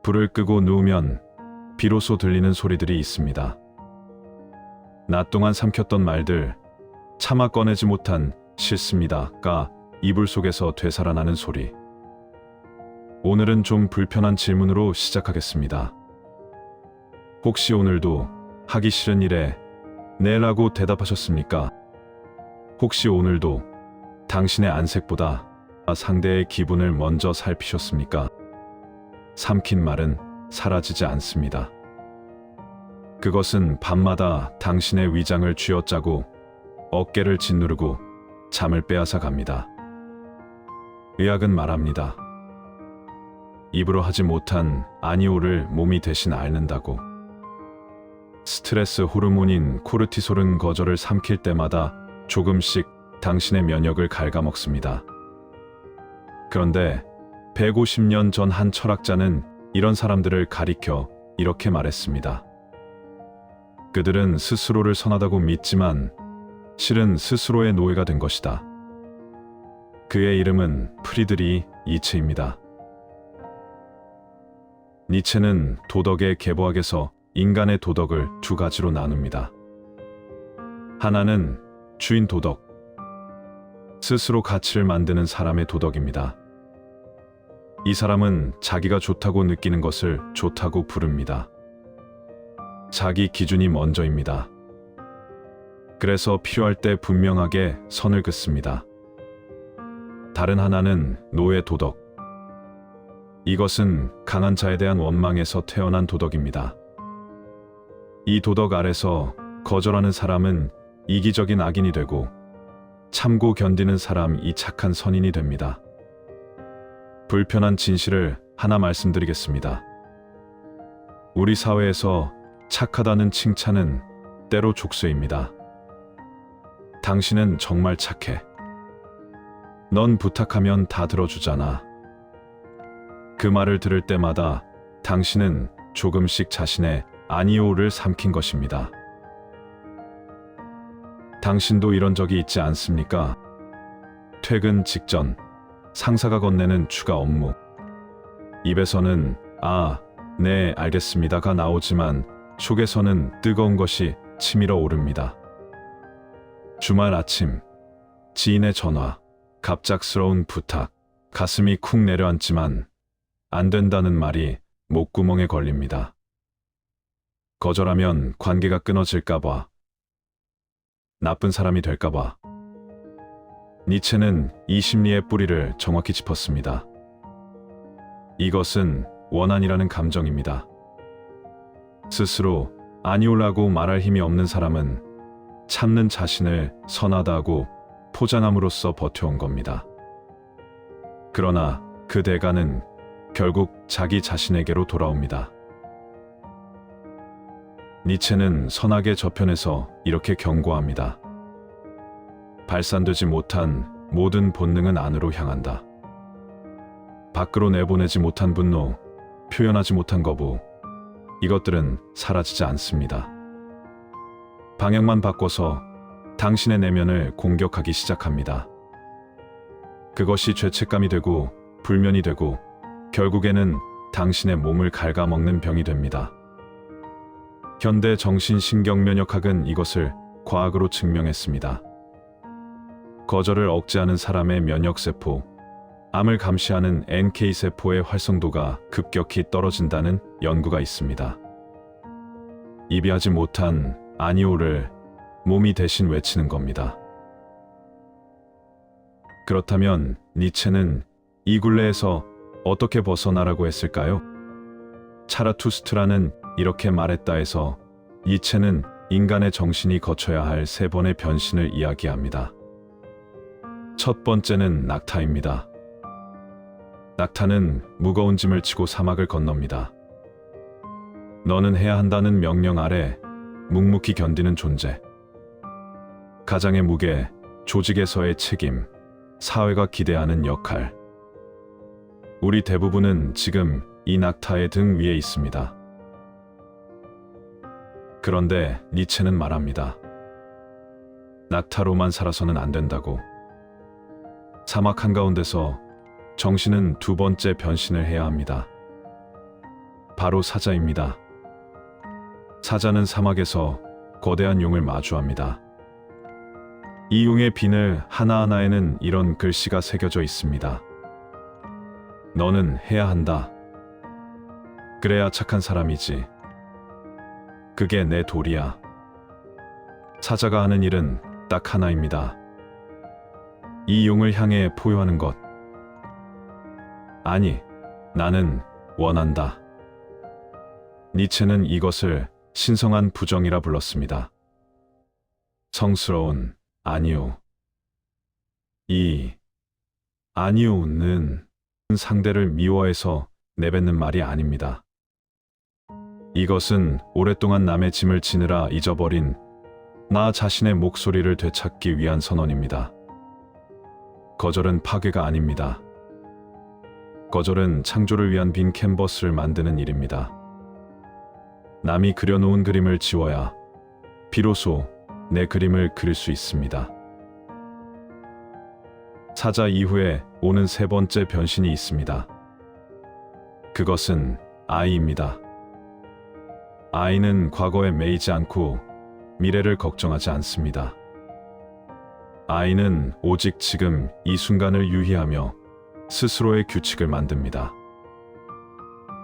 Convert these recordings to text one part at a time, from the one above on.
불을 끄고 누우면 비로소 들리는 소리들이 있습니다. 낮 동안 삼켰던 말들, 차마 꺼내지 못한 싫습니다가 이불 속에서 되살아나는 소리. 오늘은 좀 불편한 질문으로 시작하겠습니다. 혹시 오늘도 하기 싫은 일에 네라고 대답하셨습니까? 혹시 오늘도 당신의 안색보다 상대의 기분을 먼저 살피셨습니까? 삼킨 말은 사라지지 않습니다. 그것은 밤마다 당신의 위장을 쥐어짜고 어깨를 짓누르고 잠을 빼앗아 갑니다. 의학은 말합니다. 입으로 하지 못한 아니오를 몸이 대신 앓는다고. 스트레스 호르몬인 코르티솔은 거절을 삼킬 때마다 조금씩 당신의 면역을 갉아먹습니다. 그런데 150년 전 한 철학자는 이런 사람들을 가리켜 이렇게 말했습니다. 그들은 스스로를 선하다고 믿지만 실은 스스로의 노예가 된 것이다. 그의 이름은 프리드리히 니체입니다. 니체는 도덕의 개보학에서 인간의 도덕을 두 가지로 나눕니다. 하나는 주인 도덕, 스스로 가치를 만드는 사람의 도덕입니다. 이 사람은 자기가 좋다고 느끼는 것을 좋다고 부릅니다. 자기 기준이 먼저입니다. 그래서 필요할 때 분명하게 선을 긋습니다. 다른 하나는 노예 도덕. 이것은 강한 자에 대한 원망에서 태어난 도덕입니다. 이 도덕 아래서 거절하는 사람은 이기적인 악인이 되고 참고 견디는 사람이 착한 선인이 됩니다. 불편한 진실을 하나 말씀드리겠습니다. 우리 사회에서 착하다는 칭찬은 때로 족쇄입니다. 당신은 정말 착해. 넌 부탁하면 다 들어주잖아. 그 말을 들을 때마다 당신은 조금씩 자신의 아니오를 삼킨 것입니다. 당신도 이런 적이 있지 않습니까? 퇴근 직전 상사가 건네는 추가 업무. 입에서는 아, 네, 알겠습니다가 나오지만 속에서는 뜨거운 것이 치밀어 오릅니다. 주말 아침, 지인의 전화, 갑작스러운 부탁, 가슴이 쿵 내려앉지만 안 된다는 말이 목구멍에 걸립니다. 거절하면 관계가 끊어질까봐, 나쁜 사람이 될까봐. 니체는 이 심리의 뿌리를 정확히 짚었습니다. 이것은 원한이라는 감정입니다. 스스로 아니오라고 말할 힘이 없는 사람은 참는 자신을 선하다고 포장함으로써 버텨온 겁니다. 그러나 그 대가는 결국 자기 자신에게로 돌아옵니다. 니체는 선악의 저편에서 이렇게 경고합니다. 발산되지 못한 모든 본능은 안으로 향한다. 밖으로 내보내지 못한 분노, 표현하지 못한 거부, 이것들은 사라지지 않습니다. 방향만 바꿔서 당신의 내면을 공격하기 시작합니다. 그것이 죄책감이 되고 불면이 되고 결국에는 당신의 몸을 갉아먹는 병이 됩니다. 현대 정신신경면역학은 이것을 과학으로 증명했습니다. 거절을 억제하는 사람의 면역세포, 암을 감시하는 NK세포의 활성도가 급격히 떨어진다는 연구가 있습니다. 입이 하지 못한 아니오를 몸이 대신 외치는 겁니다. 그렇다면 니체는 이 굴레에서 어떻게 벗어나라고 했을까요? 차라투스트라는 이렇게 말했다 해서 니체는 인간의 정신이 거쳐야 할 3번의 변신을 이야기합니다. 첫 번째는 낙타입니다. 낙타는 무거운 짐을 지고 사막을 건넙니다. 너는 해야 한다는 명령 아래 묵묵히 견디는 존재. 가장의 무게, 조직에서의 책임, 사회가 기대하는 역할. 우리 대부분은 지금 이 낙타의 등 위에 있습니다. 그런데 니체는 말합니다. 낙타로만 살아서는 안 된다고. 사막 한가운데서 정신은 두 번째 변신을 해야 합니다. 바로 사자입니다. 사자는 사막에서 거대한 용을 마주합니다. 이 용의 비늘 하나하나에는 이런 글씨가 새겨져 있습니다. 너는 해야 한다. 그래야 착한 사람이지. 그게 내 도리야. 사자가 하는 일은 딱 하나입니다. 이 용을 향해 포효하는 것. 아니, 나는 원한다. 니체는 이것을 신성한 부정이라 불렀습니다. 성스러운 아니오. 이 아니오는 상대를 미워해서 내뱉는 말이 아닙니다. 이것은 오랫동안 남의 짐을 지느라 잊어버린 나 자신의 목소리를 되찾기 위한 선언입니다. 거절은 파괴가 아닙니다. 거절은 창조를 위한 빈 캔버스를 만드는 일입니다. 남이 그려놓은 그림을 지워야 비로소 내 그림을 그릴 수 있습니다. 사자 이후에 오는 세 번째 변신이 있습니다. 그것은 아이입니다. 아이는 과거에 매이지 않고 미래를 걱정하지 않습니다. 아이는 오직 지금 이 순간을 유희하며 스스로의 규칙을 만듭니다.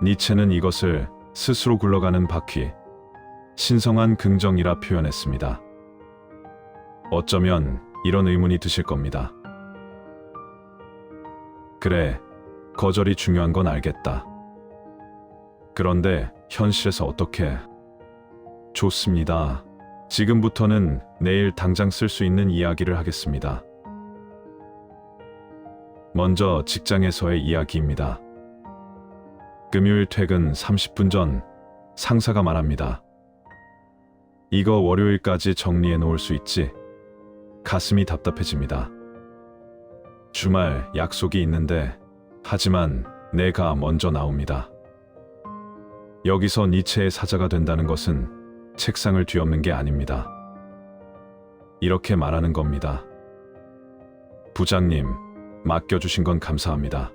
니체는 이것을 스스로 굴러가는 바퀴, 신성한 긍정이라 표현했습니다. 어쩌면 이런 의문이 드실 겁니다. 그래, 거절이 중요한 건 알겠다. 그런데 현실에서 어떻게? 좋습니다. 지금부터는 내일 당장 쓸 수 있는 이야기를 하겠습니다. 먼저 직장에서의 이야기입니다. 금요일 퇴근 30분 전 상사가 말합니다. 이거 월요일까지 정리해 놓을 수 있지? 가슴이 답답해집니다. 주말 약속이 있는데 하지만 내가 먼저 나옵니다. 여기서 니체의 사자가 된다는 것은 책상을 뒤엎는 게 아닙니다. 이렇게 말하는 겁니다. 부장님, 맡겨주신 건 감사합니다.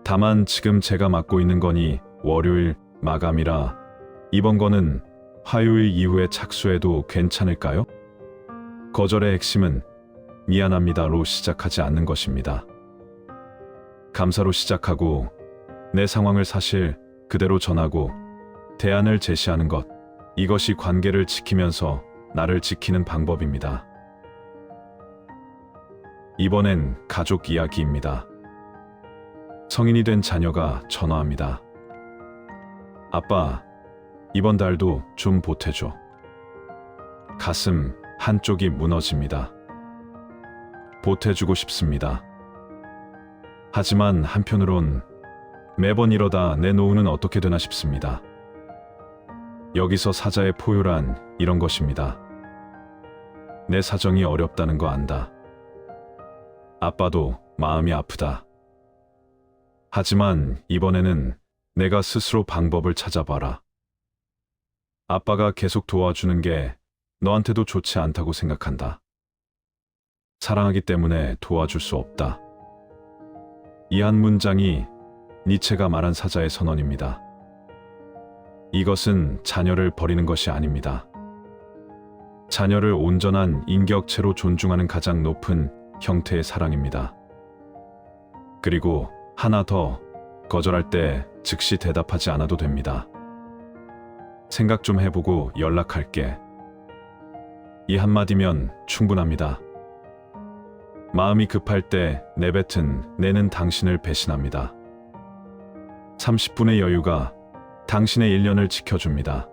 다만 지금 제가 맡고 있는 거니 월요일 마감이라 이번 거는 화요일 이후에 착수해도 괜찮을까요? 거절의 핵심은 미안합니다로 시작하지 않는 것입니다. 감사로 시작하고 내 상황을 사실 그대로 전하고 대안을 제시하는 것, 이것이 관계를 지키면서 나를 지키는 방법입니다. 이번엔 가족 이야기입니다. 성인이 된 자녀가 전화합니다. 아빠, 이번 달도 좀 보태줘. 가슴 한쪽이 무너집니다. 보태주고 싶습니다. 하지만 한편으론 매번 이러다 내 노후는 어떻게 되나 싶습니다. 여기서 사자의 포효란 이런 것입니다. 내 사정이 어렵다는 거 안다. 아빠도 마음이 아프다. 하지만 이번에는 내가 스스로 방법을 찾아봐라. 아빠가 계속 도와주는 게 너한테도 좋지 않다고 생각한다. 사랑하기 때문에 도와줄 수 없다. 이 한 문장이 니체가 말한 사자의 선언입니다. 이것은 자녀를 버리는 것이 아닙니다. 자녀를 온전한 인격체로 존중하는 가장 높은 형태의 사랑입니다. 그리고 하나 더, 거절할 때 즉시 대답하지 않아도 됩니다. 생각 좀 해보고 연락할게. 이 한마디면 충분합니다. 마음이 급할 때 내뱉은 내는 당신을 배신합니다. 30분의 여유가 당신의 1년을 지켜줍니다.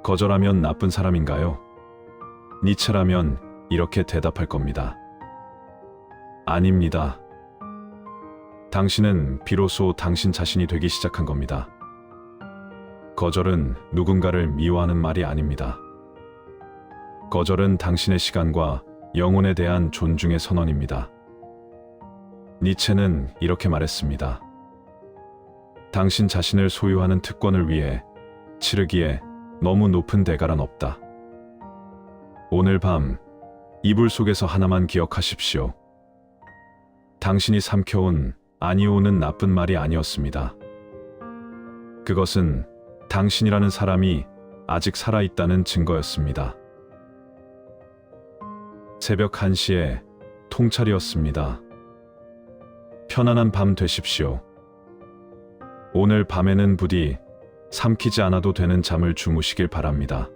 거절하면 나쁜 사람인가요? 니체라면 이렇게 대답할 겁니다. 아닙니다. 당신은 비로소 당신 자신이 되기 시작한 겁니다. 거절은 누군가를 미워하는 말이 아닙니다. 거절은 당신의 시간과 영혼에 대한 존중의 선언입니다. 니체는 이렇게 말했습니다. 당신 자신을 소유하는 특권을 위해 치르기에 너무 높은 대가란 없다. 오늘 밤 이불 속에서 하나만 기억하십시오. 당신이 삼켜온 아니오는 나쁜 말이 아니었습니다. 그것은 당신이라는 사람이 아직 살아있다는 증거였습니다. 새벽 1시에 통찰이었습니다. 편안한 밤 되십시오. 오늘 밤에는 부디 삼키지 않아도 되는 잠을 주무시길 바랍니다.